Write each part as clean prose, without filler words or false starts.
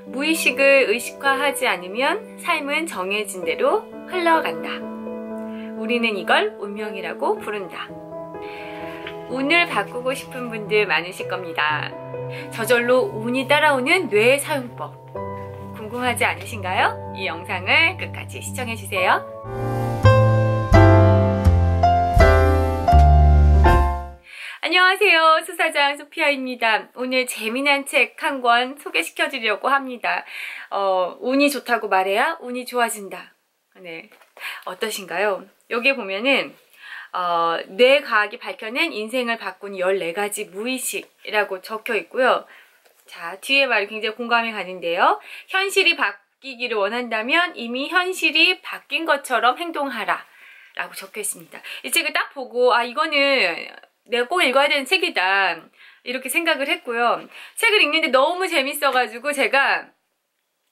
무의식을 의식화하지 않으면 삶은 정해진 대로 흘러간다. 우리는 이걸 운명이라고 부른다. 운을 바꾸고 싶은 분들 많으실 겁니다. 저절로 운이 따라오는 뇌 사용법. 궁금하지 않으신가요? 이 영상을 끝까지 시청해주세요. 안녕하세요. 수사장 소피아입니다. 오늘 재미난 책 한 권 소개시켜 드리려고 합니다. 운이 좋다고 말해야 운이 좋아진다. 네, 어떠신가요? 여기에 보면은 뇌과학이 밝혀낸 인생을 바꾼 14가지 무의식이라고 적혀 있고요. 자, 뒤에 말이 굉장히 공감이 가는데요. 현실이 바뀌기를 원한다면 이미 현실이 바뀐 것처럼 행동하라 라고 적혀 있습니다. 이 책을 딱 보고 이거는 내가 꼭 읽어야 되는 책이다 이렇게 생각을 했고요. 책을 읽는데 너무 재밌어가지고 제가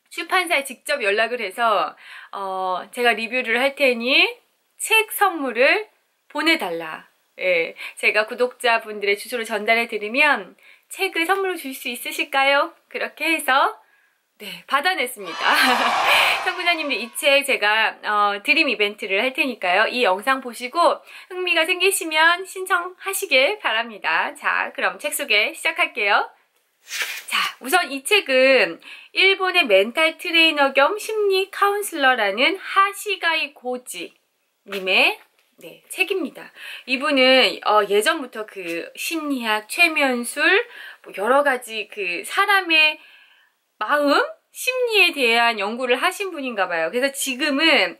출판사에 직접 연락을 해서 제가 리뷰를 할 테니 책 선물을 보내달라. 예, 제가 구독자분들의 주소를 전달해 드리면 책을 선물로 줄 수 있으실까요? 그렇게 해서 네, 받아냈습니다. 청구자님들 이 책 제가 드림 이벤트를 할 테니까요. 이 영상 보시고 흥미가 생기시면 신청하시길 바랍니다. 자, 그럼 책 소개 시작할게요. 자, 우선 이 책은 일본의 멘탈 트레이너 겸 심리 카운슬러라는 하시가이 고지 님의 책입니다. 이분은 예전부터 그 심리학, 최면술, 뭐 여러 가지 그 사람의 마음, 심리에 대한 연구를 하신 분인가 봐요. 그래서 지금은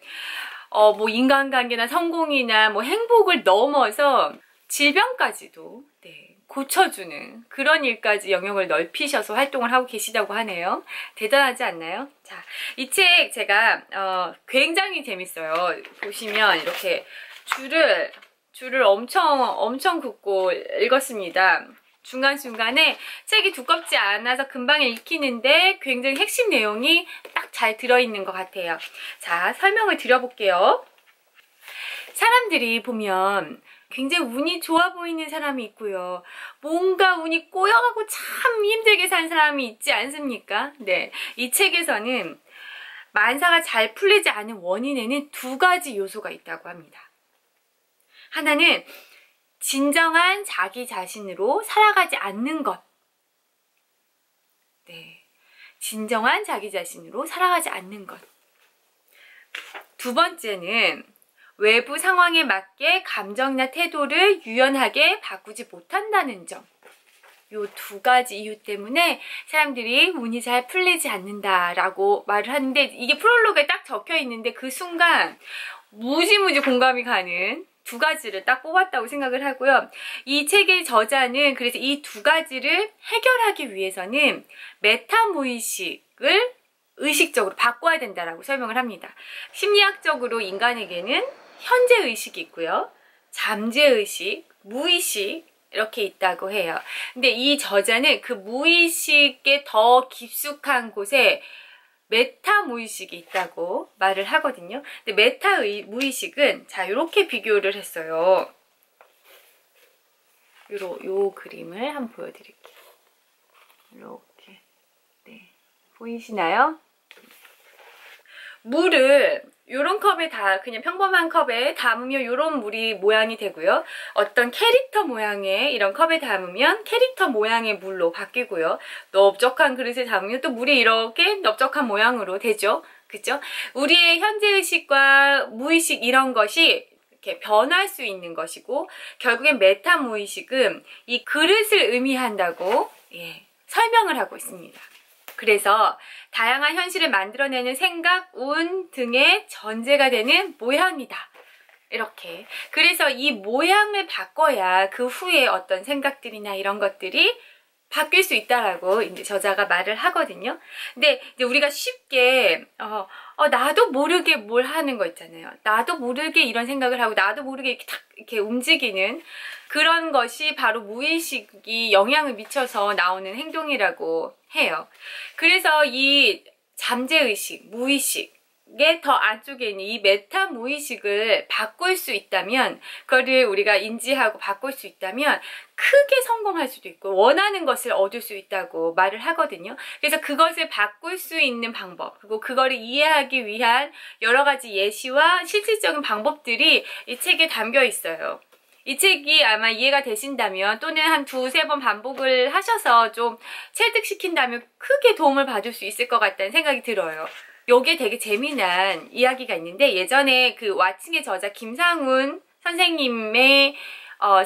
뭐 인간관계나 성공이나 뭐 행복을 넘어서 질병까지도 고쳐주는 그런 일까지 영역을 넓히셔서 활동을 하고 계시다고 하네요. 대단하지 않나요? 자, 이 책 제가 굉장히 재밌어요. 보시면 이렇게 줄을 엄청 긋고 읽었습니다. 중간중간에 책이 두껍지 않아서 금방 읽히는데 굉장히 핵심 내용이 딱 잘 들어있는 것 같아요. 자, 설명을 드려볼게요. 사람들이 보면 굉장히 운이 좋아 보이는 사람이 있고요. 뭔가 운이 꼬여가고 참 힘들게 산 사람이 있지 않습니까? 네, 이 책에서는 만사가 잘 풀리지 않은 원인에는 2가지 요소가 있다고 합니다. 하나는 진정한 자기 자신으로 살아가지 않는 것. 네, 진정한 자기 자신으로 살아가지 않는 것. 2번째는 외부 상황에 맞게 감정이나 태도를 유연하게 바꾸지 못한다는 점. 요 2가지 이유 때문에 사람들이 운이 잘 풀리지 않는다라고 말을 하는데, 이게 프롤로그에 딱 적혀 있는데 그 순간 무지무지 공감이 가는 2가지를 딱 뽑았다고 생각을 하고요. 이 책의 저자는 그래서 이 2가지를 해결하기 위해서는 메타무의식을 의식적으로 바꿔야 된다라고 설명을 합니다. 심리학적으로 인간에게는 현재의식이 있고요. 잠재의식, 무의식 이렇게 있다고 해요. 근데 이 저자는 그 무의식의 더 깊숙한 곳에 메타무의식이 있다고 말을 하거든요. 근데 메타무의식은 자, 이렇게 비교를 했어요. 요 그림을 한번 보여드릴게요. 이렇게 보이시나요? 물을 요런 컵에 그냥 평범한 컵에 담으면 요런 물이 모양이 되고요. 어떤 캐릭터 모양의 이런 컵에 담으면 캐릭터 모양의 물로 바뀌고요. 넓적한 그릇에 담으면 또 물이 이렇게 넓적한 모양으로 되죠. 그죠? 우리의 현재의식과 무의식 이런 것이 이렇게 변할 수 있는 것이고, 결국엔 메타무의식은 이 그릇을 의미한다고 설명을 하고 있습니다. 그래서 다양한 현실을 만들어내는 생각, 운 등의 전제가 되는 모양이다. 이렇게. 그래서 이 모양을 바꿔야 그 후에 어떤 생각들이나 이런 것들이 바뀔 수 있다라고 이제 저자가 말을 하거든요. 근데 이제 우리가 쉽게 나도 모르게 뭘 하는 거 있잖아요. 나도 모르게 이런 생각을 하고 나도 모르게 이렇게 움직이는 그런 것이 바로 무의식이 영향을 미쳐서 나오는 행동이라고 해요. 그래서 이 잠재의식, 무의식 더 안쪽에 있는 이 메타 무의식을 바꿀 수 있다면, 그거를 우리가 인지하고 바꿀 수 있다면 크게 성공할 수도 있고 원하는 것을 얻을 수 있다고 말을 하거든요. 그래서 그것을 바꿀 수 있는 방법, 그리고 그거를 이해하기 위한 여러 가지 예시와 실질적인 방법들이 이 책에 담겨 있어요. 이 책이 아마 이해가 되신다면, 또는 한 2-3번 반복을 하셔서 좀 체득시킨다면 크게 도움을 받을 수 있을 것 같다는 생각이 들어요. 요게 되게 재미난 이야기가 있는데, 예전에 그 와칭의 저자 김상훈 선생님의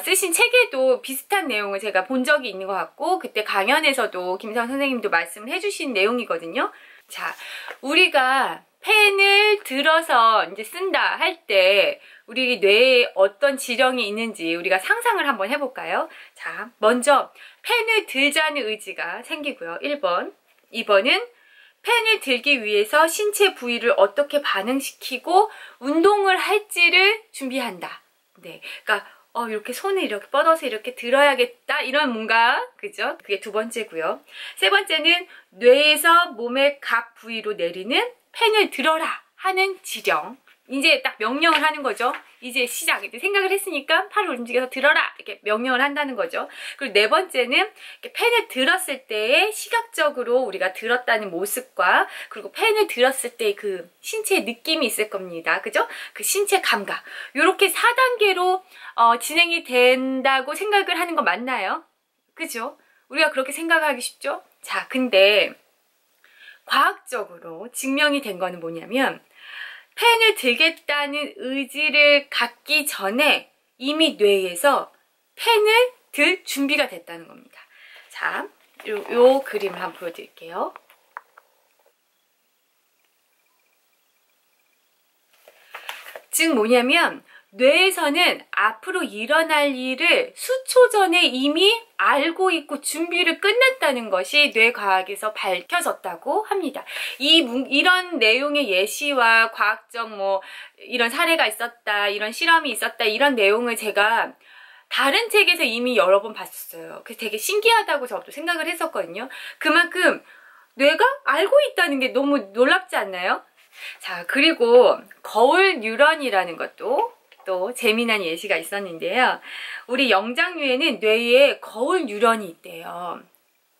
쓰신 책에도 비슷한 내용을 제가 본 적이 있는 것 같고, 그때 강연에서도 김상훈 선생님도 말씀을 해주신 내용이거든요. 자, 우리가 펜을 들어서 이제 쓴다 할 때 우리 뇌에 어떤 지령이 있는지 우리가 상상을 한번 해볼까요? 자, 먼저 펜을 들자는 의지가 생기고요. 1번. 2번은 펜을 들기 위해서 신체 부위를 어떻게 반응시키고 운동을 할지를 준비한다. 네, 그러니까 이렇게 손을 이렇게 뻗어서 이렇게 들어야겠다, 이런 뭔가, 그죠? 그게 2번째고요. 3번째는 뇌에서 몸의 각 부위로 내리는 펜을 들어라 하는 지령. 이제 딱 명령을 하는 거죠. 이제 시작. 이제 생각을 했으니까 팔을 움직여서 들어라, 이렇게 명령을 한다는 거죠. 그리고 4번째는 이렇게 펜을 들었을 때의 시각적으로 우리가 들었다는 모습과, 그리고 펜을 들었을 때 그 신체의 느낌이 있을 겁니다. 그죠? 그 신체 감각. 요렇게 4단계로 진행이 된다고 생각을 하는 거 맞나요? 그죠? 우리가 그렇게 생각하기 쉽죠? 자, 근데 과학적으로 증명이 된 거는 뭐냐면, 펜을 들겠다는 의지를 갖기 전에 이미 뇌에서 펜을 들 준비가 됐다는 겁니다. 자, 요 그림을 한번 보여드릴게요. 즉 뭐냐면, 뇌에서는 앞으로 일어날 일을 수초 전에 이미 알고 있고 준비를 끝냈다는 것이 뇌과학에서 밝혀졌다고 합니다. 이런 내용의 예시와 과학적 이런 사례가 있었다, 이런 실험이 있었다, 이런 내용을 제가 다른 책에서 이미 여러 번 봤었어요. 그래서 되게 신기하다고 저도 생각을 했었거든요. 그만큼 뇌가 알고 있다는 게 너무 놀랍지 않나요? 자, 그리고 거울 뉴런이라는 것도 또 재미난 예시가 있었는데요. 우리 영장류에는 뇌에 거울 뉴런이 있대요.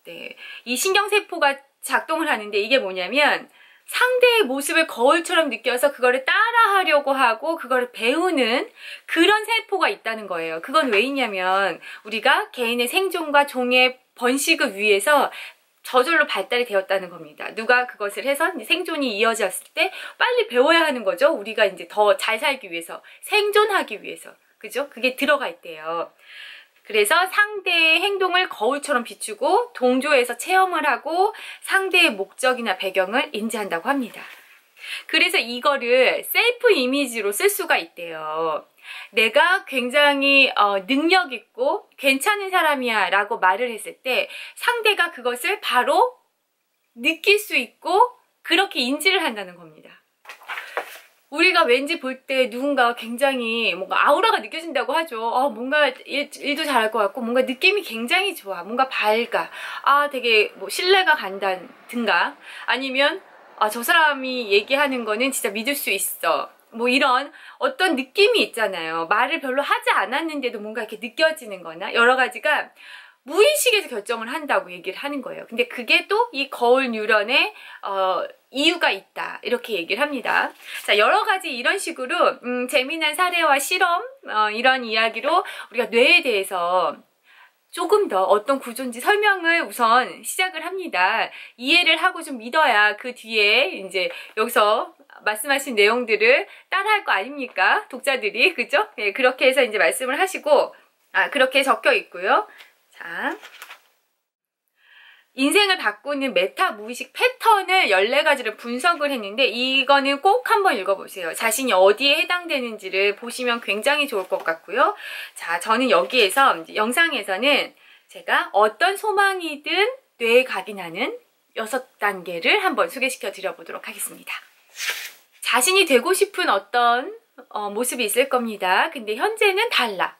네, 이 신경세포가 작동을 하는데, 이게 뭐냐면 상대의 모습을 거울처럼 느껴서 그거를 따라하려고 하고 그거를 배우는 그런 세포가 있다는 거예요. 그건 왜 있냐면, 우리가 개인의 생존과 종의 번식을 위해서 저절로 발달이 되었다는 겁니다. 누가 그것을 해서 생존이 이어졌을 때 빨리 배워야 하는 거죠. 우리가 이제 더 잘 살기 위해서, 생존하기 위해서. 그죠? 그게 들어가 있대요. 그래서 상대의 행동을 거울처럼 비추고 동조해서 체험을 하고 상대의 목적이나 배경을 인지한다고 합니다. 그래서 이거를 셀프 이미지로 쓸 수가 있대요. 내가 굉장히 능력 있고 괜찮은 사람이야 라고 말을 했을 때 상대가 그것을 바로 느낄 수 있고 그렇게 인지를 한다는 겁니다. 우리가 왠지 볼 때 누군가가 굉장히 뭔가 아우라가 느껴진다고 하죠. 뭔가 일도 잘할 것 같고 뭔가 느낌이 굉장히 좋아, 뭔가 밝아, 되게 신뢰가 간다든가, 아니면 저 사람이 얘기하는 거는 진짜 믿을 수 있어, 이런 어떤 느낌이 있잖아요. 말을 별로 하지 않았는데도 뭔가 이렇게 느껴지는 거나 여러 가지가 무의식에서 결정을 한다고 얘기를 하는 거예요. 근데 그게 또 이 거울 뉴런의 이유가 있다, 이렇게 얘기를 합니다. 자, 여러 가지 이런 식으로 재미난 사례와 실험, 이런 이야기로 우리가 뇌에 대해서 조금 더 어떤 구조인지 설명을 우선 시작을 합니다. 이해를 하고 좀 믿어야 그 뒤에 이제 여기서 말씀하신 내용들을 따라할 거 아닙니까? 독자들이, 그죠? 네, 그렇게 해서 이제 말씀을 하시고, 그렇게 적혀 있고요. 자, 인생을 바꾸는 메타 무의식 패턴을 14가지를 분석을 했는데, 이거는 꼭 한번 읽어보세요. 자신이 어디에 해당되는지를 보시면 굉장히 좋을 것 같고요. 자, 저는 여기에서 영상에서는 제가 어떤 소망이든 뇌에 각인하는 6단계를 한번 소개시켜 드려보도록 하겠습니다. 자신이 되고 싶은 어떤 모습이 있을 겁니다. 근데 현재는 달라.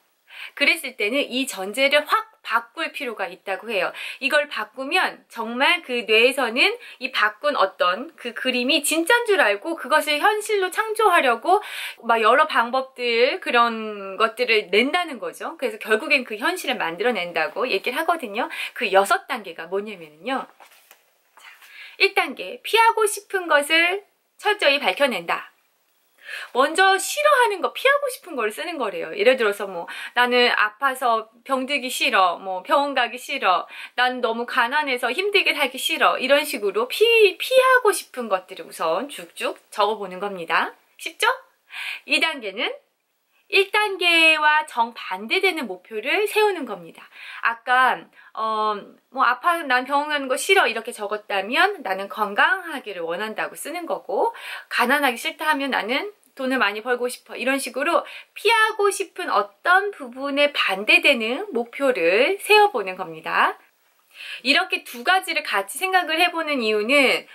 그랬을 때는 이 전제를 확 바꿀 필요가 있다고 해요. 이걸 바꾸면 정말 그 뇌에서는 이 바꾼 어떤 그 그림이 진짜인 줄 알고 그것을 현실로 창조하려고 막 여러 방법들 그런 것들을 낸다는 거죠. 그래서 결국엔 그 현실을 만들어낸다고 얘기를 하거든요. 그 6단계가 뭐냐면요. 1단계, 피하고 싶은 것을 철저히 밝혀낸다. 먼저 싫어하는 거, 피하고 싶은 걸 쓰는 거래요. 예를 들어서 뭐 나는 아파서 병들기 싫어, 뭐 병원 가기 싫어, 난 너무 가난해서 힘들게 살기 싫어, 이런 식으로 피하고 싶은 것들을 우선 쭉쭉 적어보는 겁니다. 쉽죠? 2단계는 1단계와 정반대되는 목표를 세우는 겁니다. 아까 뭐 아파서 난 병원 가는 거 싫어 이렇게 적었다면 나는 건강하기를 원한다고 쓰는 거고, 가난하기 싫다 하면 나는 돈을 많이 벌고 싶어, 이런 식으로 피하고 싶은 어떤 부분에 반대되는 목표를 세워보는 겁니다. 이렇게 두 가지를 같이 생각을 해보는 이유는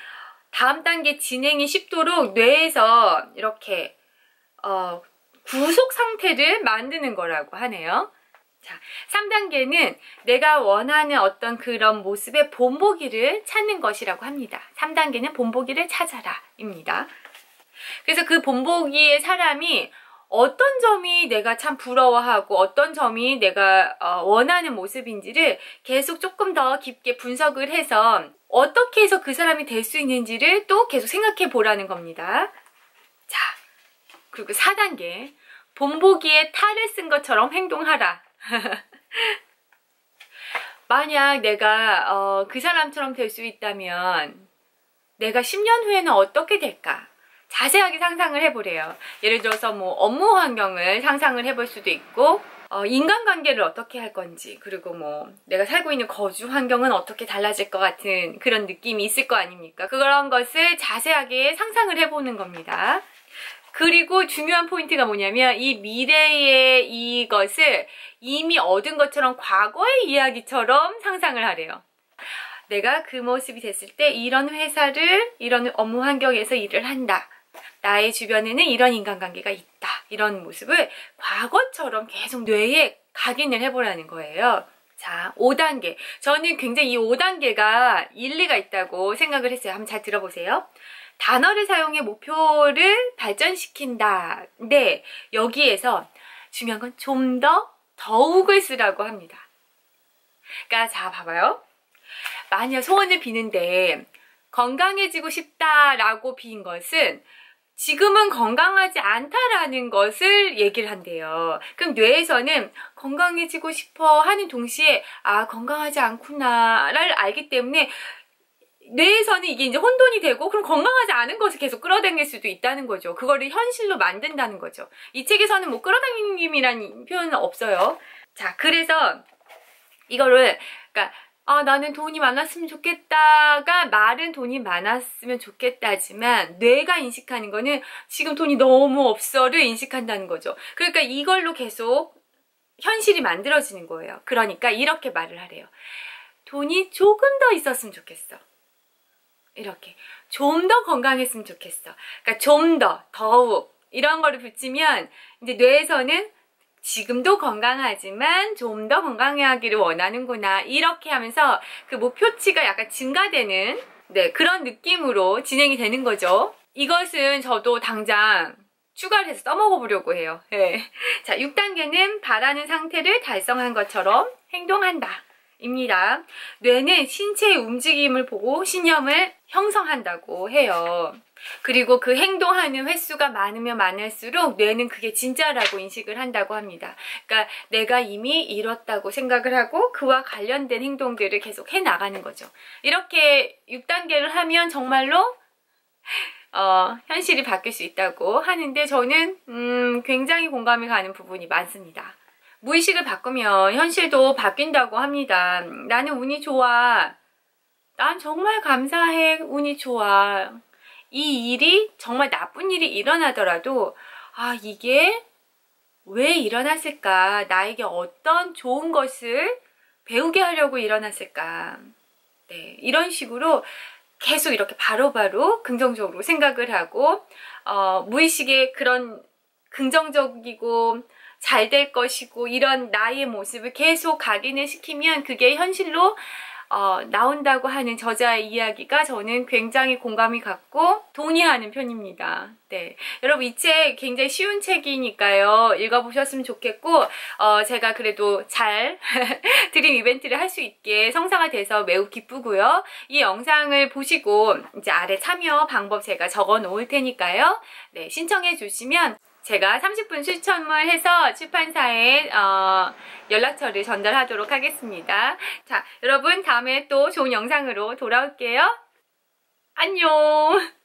다음 단계 진행이 쉽도록 뇌에서 이렇게 구속 상태를 만드는 거라고 하네요. 자, 3단계는 내가 원하는 어떤 그런 모습의 본보기를 찾는 것이라고 합니다. 3단계는 본보기를 찾아라 입니다. 그래서 그 본보기의 사람이 어떤 점이 내가 참 부러워하고 어떤 점이 내가 원하는 모습인지를 계속 조금 더 깊게 분석을 해서 어떻게 해서 그 사람이 될 수 있는지를 또 계속 생각해 보라는 겁니다. 자, 그리고 4단계, 본보기에 탈을 쓴 것처럼 행동하라. 만약 내가 그 사람처럼 될 수 있다면 내가 10년 후에는 어떻게 될까? 자세하게 상상을 해보래요. 예를 들어서 뭐 업무 환경을 상상을 해볼 수도 있고, 인간관계를 어떻게 할 건지, 그리고 뭐 내가 살고 있는 거주 환경은 어떻게 달라질 것 같은 그런 느낌이 있을 거 아닙니까? 그런 것을 자세하게 상상을 해보는 겁니다. 그리고 중요한 포인트가 뭐냐면 이 미래의 이것을 이미 얻은 것처럼 과거의 이야기처럼 상상을 하래요. 내가 그 모습이 됐을 때 이런 회사를, 이런 업무 환경에서 일을 한다. 나의 주변에는 이런 인간관계가 있다. 이런 모습을 과거처럼 계속 뇌에 각인을 해보라는 거예요. 자, 5단계. 저는 굉장히 이 5단계가 일리가 있다고 생각을 했어요. 한번 잘 들어보세요. 단어를 사용해 목표를 발전시킨다. 네, 여기에서 중요한 건 좀 더 더욱을 쓰라고 합니다. 그러니까 자, 봐봐요. 만약 소원을 비는데 건강해지고 싶다라고 빈 것은 지금은 건강하지 않다라는 것을 얘기를 한대요. 그럼 뇌에서는 건강해지고 싶어 하는 동시에 아, 건강하지 않구나를 알기 때문에 뇌에서는 이게 이제 혼돈이 되고 그럼 건강하지 않은 것을 계속 끌어당길 수도 있다는 거죠. 그거를 현실로 만든다는 거죠. 이 책에서는 뭐 끌어당김이라는 표현은 없어요. 자, 그래서 이거를 그러니까 아, 나는 돈이 많았으면 좋겠다가 말은 돈이 많았으면 좋겠다지만 뇌가 인식하는 거는 지금 돈이 너무 없어를 인식한다는 거죠. 그러니까 이걸로 계속 현실이 만들어지는 거예요. 그러니까 이렇게 말을 하래요. 돈이 조금 더 있었으면 좋겠어. 이렇게 좀 더 건강했으면 좋겠어. 그러니까 좀 더, 더욱 이런 거를 붙이면 이제 뇌에서는 지금도 건강하지만 좀 더 건강하기를 원하는구나 이렇게 하면서 그 목표치가 약간 증가되는 네, 그런 느낌으로 진행이 되는 거죠. 이것은 저도 당장 추가를 해서 써먹어 보려고 해요. 네. 자, 6단계는 바라는 상태를 달성한 것처럼 행동한다 입니다. 뇌는 신체의 움직임을 보고 신념을 형성한다고 해요. 그리고 그 행동하는 횟수가 많으면 많을수록 뇌는 그게 진짜라고 인식을 한다고 합니다. 그러니까 내가 이미 이뤘다고 생각을 하고 그와 관련된 행동들을 계속 해나가는 거죠. 이렇게 6단계를 하면 정말로 현실이 바뀔 수 있다고 하는데 저는 굉장히 공감이 가는 부분이 많습니다. 무의식을 바꾸면 현실도 바뀐다고 합니다. 나는 운이 좋아. 난 정말 감사해. 운이 좋아. 이 일이 정말 나쁜 일이 일어나더라도 아, 이게 왜 일어났을까? 나에게 어떤 좋은 것을 배우게 하려고 일어났을까? 네, 이런 식으로 계속 이렇게 바로바로 긍정적으로 생각을 하고 무의식의 그런 긍정적이고 잘 될 것이고 이런 나의 모습을 계속 각인을 시키면 그게 현실로 나온다고 하는 저자의 이야기가 저는 굉장히 공감이 갔고 동의하는 편입니다. 네, 여러분 이 책 굉장히 쉬운 책이니까요. 읽어보셨으면 좋겠고 제가 그래도 잘 드림 이벤트를 할 수 있게 성사가 돼서 매우 기쁘고요. 이 영상을 보시고 이제 아래 참여 방법 제가 적어 놓을 테니까요. 네, 신청해 주시면 제가 30분 추첨을 해서 출판사에 연락처를 전달하도록 하겠습니다. 자, 여러분 다음에 또 좋은 영상으로 돌아올게요. 안녕.